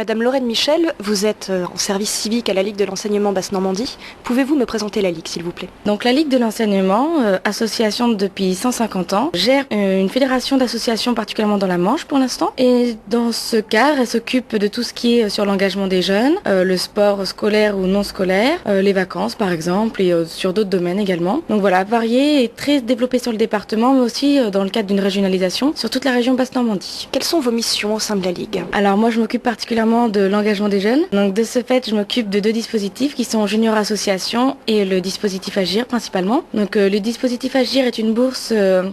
Madame Lorraine Michel, vous êtes en service civique à la Ligue de l'enseignement Basse-Normandie. Pouvez-vous me présenter la Ligue, s'il vous plaît? Donc la Ligue de l'enseignement, association depuis 150 ans, gère une fédération d'associations particulièrement dans la Manche pour l'instant. Et dans ce cadre, elle s'occupe de tout ce qui est sur l'engagement des jeunes, le sport scolaire ou non scolaire, les vacances par exemple, et sur d'autres domaines également. Donc voilà, varié et très développé sur le département, mais aussi dans le cadre d'une régionalisation sur toute la région Basse-Normandie. Quelles sont vos missions au sein de la Ligue? Alors moi je m'occupe particulièrement de l'engagement des jeunes. Donc de ce fait, je m'occupe de deux dispositifs qui sont Junior Association et le dispositif Agir principalement. Donc le dispositif Agir est une bourse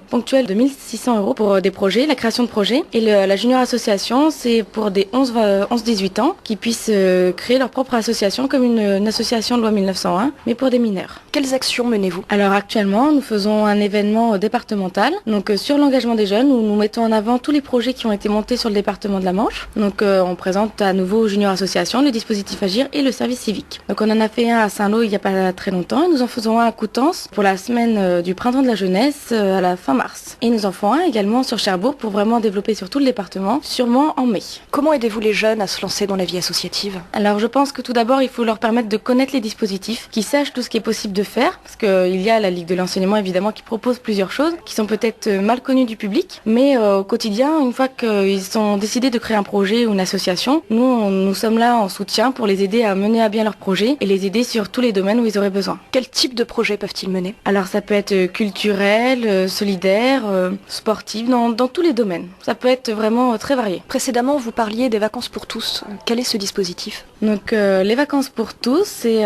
ponctuelle de 1 600 € pour des projets, la création de projets. Et la Junior Association, c'est pour des 11-18 ans qui puissent créer leur propre association comme une association de loi 1901, mais pour des mineurs. Quelles actions menez-vous? Alors actuellement, nous faisons un événement départemental, donc sur l'engagement des jeunes, où nous mettons en avant tous les projets qui ont été montés sur le département de la Manche. Donc on présente à nouveau Junior Association, le dispositif Agir et le service civique. Donc on en a fait un à Saint-Lô il n'y a pas très longtemps et nous en faisons un à Coutances pour la semaine du printemps de la jeunesse à la fin mars. Et nous en ferons un également sur Cherbourg pour vraiment développer sur tout le département, sûrement en mai. Comment aidez-vous les jeunes à se lancer dans la vie associative? Alors je pense que tout d'abord il faut leur permettre de connaître les dispositifs, qu'ils sachent tout ce qui est possible de faire, parce qu'il y a la Ligue de l'enseignement évidemment qui propose plusieurs choses qui sont peut-être mal connues du public, mais au quotidien, une fois qu'ils ont décidé de créer un projet ou une association, nous sommes là en soutien pour les aider à mener à bien leur projet et les aider sur tous les domaines où ils auraient besoin. Quel type de projet peuvent-ils mener? Alors ça peut être culturel, solidaire, sportif, dans tous les domaines. Ça peut être vraiment très varié. Précédemment, vous parliez des vacances pour tous. Quel est ce dispositif? Donc les vacances pour tous, c'est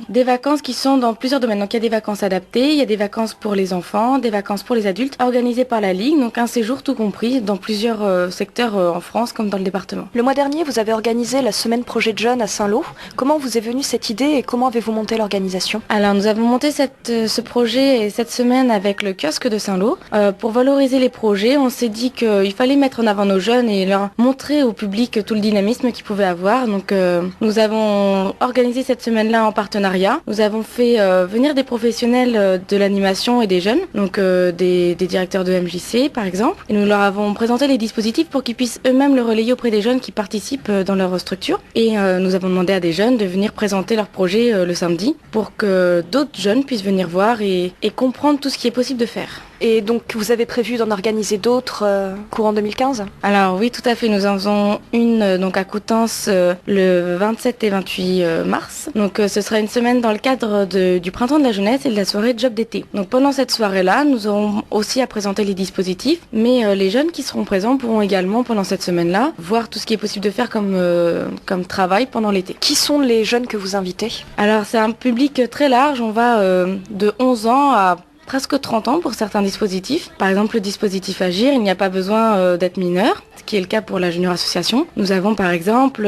des vacances qui sont dans plusieurs domaines. Donc il y a des vacances adaptées, il y a des vacances pour les enfants, des vacances pour les adultes, organisées par la Ligue, donc un séjour tout compris dans plusieurs secteurs en France comme dans le département. Le mois dernier, vous avez organisé la semaine projet de jeunes à Saint-Lô. Comment vous est venue cette idée et comment avez-vous monté l'organisation? Alors nous avons monté ce projet et cette semaine avec le kiosque de Saint-Lô. Pour valoriser les projets, on s'est dit qu'il fallait mettre en avant nos jeunes et leur montrer au public tout le dynamisme qu'ils pouvaient avoir. Donc nous avons organisé cette semaine-là en partenariat. Nous avons fait venir des professionnels de l'animation et des jeunes, donc des directeurs de MJC par exemple. Et nous leur avons présenté les dispositifs pour qu'ils puissent eux-mêmes le relayer auprès des jeunes qui participent dans leur structure. Et nous avons demandé à des jeunes de venir présenter leur projet le samedi pour que d'autres jeunes puissent venir voir et comprendre tout ce qui est possible de faire. Et donc vous avez prévu d'en organiser d'autres courant 2015? Alors oui, tout à fait. Nous en faisons une donc à Coutances le 27 et 28 mars. Donc ce sera une semaine dans le cadre du printemps de la jeunesse et de la soirée de job d'été. Donc pendant cette soirée-là, nous aurons aussi à présenter les dispositifs, mais les jeunes qui seront présents pourront également pendant cette semaine-là voir tout ce qui est possible de faire comme travail pendant l'été. Qui sont les jeunes que vous invitez? Alors c'est un public très large. On va de 11 ans à presque 30 ans pour certains dispositifs. Par exemple, le dispositif Agir, il n'y a pas besoin d'être mineur, ce qui est le cas pour la Junior Association. Nous avons par exemple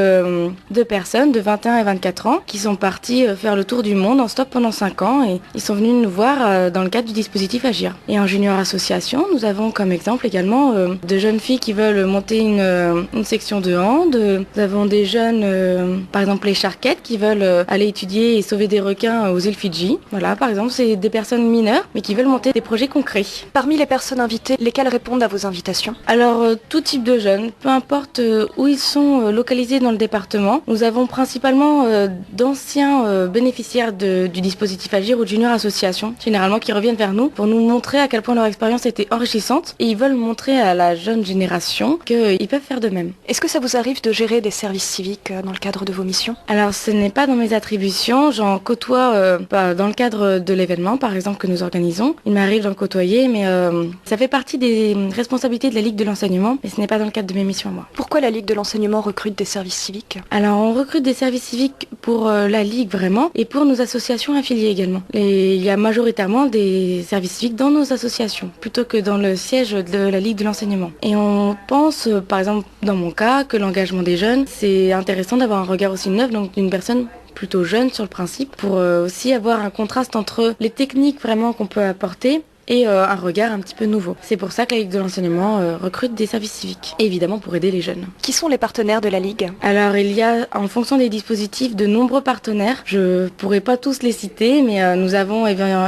deux personnes de 21 et 24 ans qui sont parties faire le tour du monde en stop pendant 5 ans et ils sont venus nous voir dans le cadre du dispositif Agir. Et en Junior Association, nous avons comme exemple également de jeunes filles qui veulent monter une section de hand. Nous avons des jeunes, par exemple les charquettes, qui veulent aller étudier et sauver des requins aux îles Fidji. Voilà, par exemple, c'est des personnes mineures mais qui veulent monter des projets concrets. Parmi les personnes invitées, lesquelles répondent à vos invitations? Alors, tout type de jeunes, peu importe où ils sont localisés dans le département. Nous avons principalement d'anciens bénéficiaires du dispositif Agir ou de Junior Association, généralement qui reviennent vers nous pour nous montrer à quel point leur expérience était enrichissante et ils veulent montrer à la jeune génération qu'ils peuvent faire de même. Est-ce que ça vous arrive de gérer des services civiques dans le cadre de vos missions? Alors, ce n'est pas dans mes attributions, j'en côtoie dans le cadre de l'événement, par exemple, que nous organisons. Il m'arrive d'en côtoyer, mais ça fait partie des responsabilités de la Ligue de l'enseignement, mais ce n'est pas dans le cadre de mes missions à moi. Pourquoi la Ligue de l'enseignement recrute des services civiques? Alors, on recrute des services civiques pour la Ligue vraiment, et pour nos associations affiliées également. Il y a majoritairement des services civiques dans nos associations, plutôt que dans le siège de la Ligue de l'enseignement. Et on pense, par exemple, dans mon cas, que l'engagement des jeunes, c'est intéressant d'avoir un regard aussi neuf, donc d'une personne plutôt jeune sur le principe, pour aussi avoir un contraste entre les techniques vraiment qu'on peut apporter et un regard un petit peu nouveau. C'est pour ça que la Ligue de l'enseignement recrute des services civiques, évidemment pour aider les jeunes. Qui sont les partenaires de la Ligue? Alors il y a, en fonction des dispositifs, de nombreux partenaires. Je pourrais pas tous les citer, mais nous avons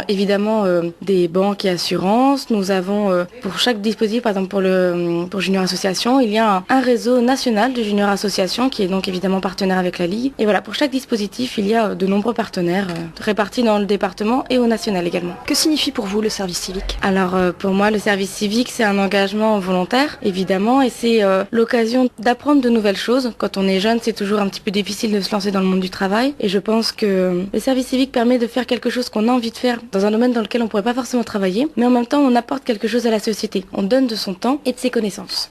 évidemment des banques et assurances. Nous avons pour chaque dispositif, par exemple pour Junior Association, il y a un réseau national de Junior Association qui est donc évidemment partenaire avec la Ligue. Et voilà, pour chaque dispositif, il y a de nombreux partenaires répartis dans le département et au national également. Que signifie pour vous le service civique? Alors pour moi, le service civique, c'est un engagement volontaire, évidemment, et c'est l'occasion d'apprendre de nouvelles choses. Quand on est jeune, c'est toujours un petit peu difficile de se lancer dans le monde du travail. Et je pense que le service civique permet de faire quelque chose qu'on a envie de faire dans un domaine dans lequel on ne pourrait pas forcément travailler, mais en même temps, on apporte quelque chose à la société. On donne de son temps et de ses connaissances.